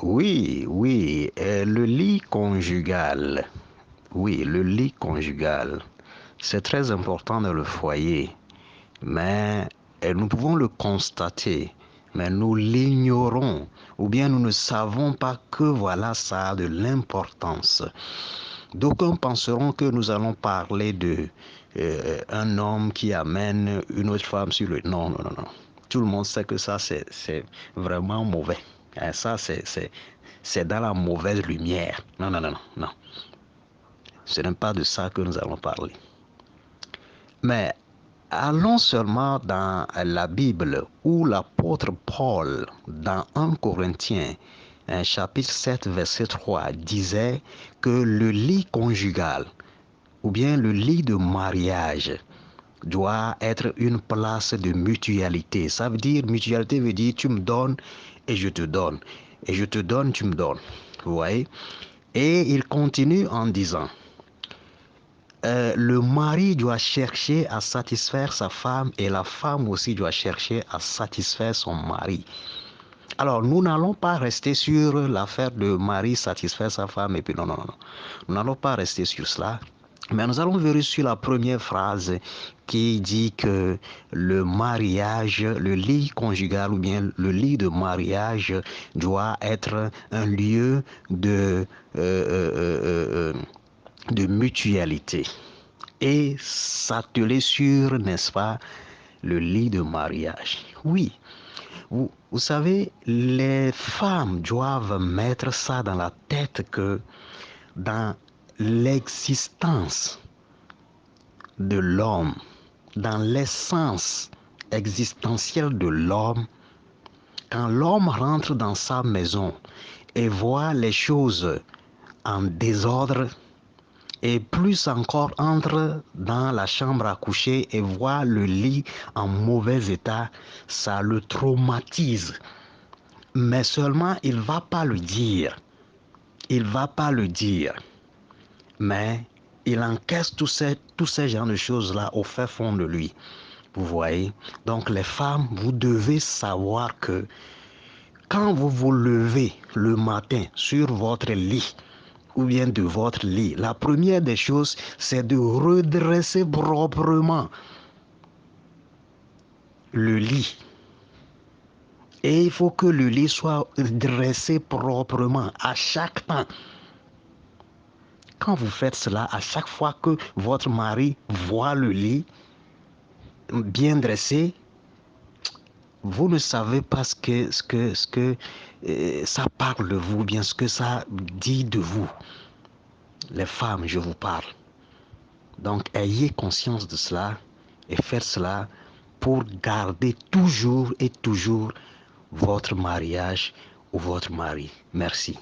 Oui, le lit conjugal. Oui, le lit conjugal. C'est très important dans le foyer, mais nous pouvons le constater, mais nous l'ignorons, ou bien nous ne savons pas que voilà, ça a de l'importance. D'aucuns penseront que nous allons parler de un homme qui amène une autre femme sur le... Non, non, non, non. Tout le monde sait que ça, c'est vraiment mauvais. Ça, c'est dans la mauvaise lumière. Non, non, non, non, non. Ce n'est pas de ça que nous allons parler. Mais allons seulement dans la Bible où l'apôtre Paul, dans 1 Corinthiens, chapitre 7, verset 3, disait que le lit conjugal, ou bien le lit de mariage, doit être une place de mutualité. Ça veut dire, mutualité veut dire tu me donnes et je te donne. Et je te donne, tu me donnes. Vous voyez? Et il continue en disant, le mari doit chercher à satisfaire sa femme et la femme aussi doit chercher à satisfaire son mari. Alors, nous n'allons pas rester sur l'affaire de mari satisfaire sa femme et puis non, non, non. Nous n'allons pas rester sur cela. Mais nous allons vérifier la première phrase qui dit que le mariage, le lit conjugal ou bien le lit de mariage doit être un lieu de mutualité et s'atteler sur, n'est-ce pas, le lit de mariage. Oui, vous savez, les femmes doivent mettre ça dans la tête que dans l'existence de l'homme, dans l'essence existentielle de l'homme, quand l'homme rentre dans sa maison et voit les choses en désordre, et plus encore entre dans la chambre à coucher et voit le lit en mauvais état, ça le traumatise. Mais seulement, il ne va pas le dire. Il ne va pas le dire. Mais il encaisse tous ces genres de choses-là au fin fond de lui. Vous voyez? Donc les femmes, vous devez savoir que quand vous vous levez le matin sur votre lit, ou bien de votre lit, la première des choses, c'est de redresser proprement le lit. Et il faut que le lit soit dressé proprement à chaque temps. Quand vous faites cela, à chaque fois que votre mari voit le lit bien dressé, vous ne savez pas ce que ça parle de vous, bien ce que ça dit de vous. Les femmes, je vous parle. Donc, ayez conscience de cela et faites cela pour garder toujours et toujours votre mariage ou votre mari. Merci.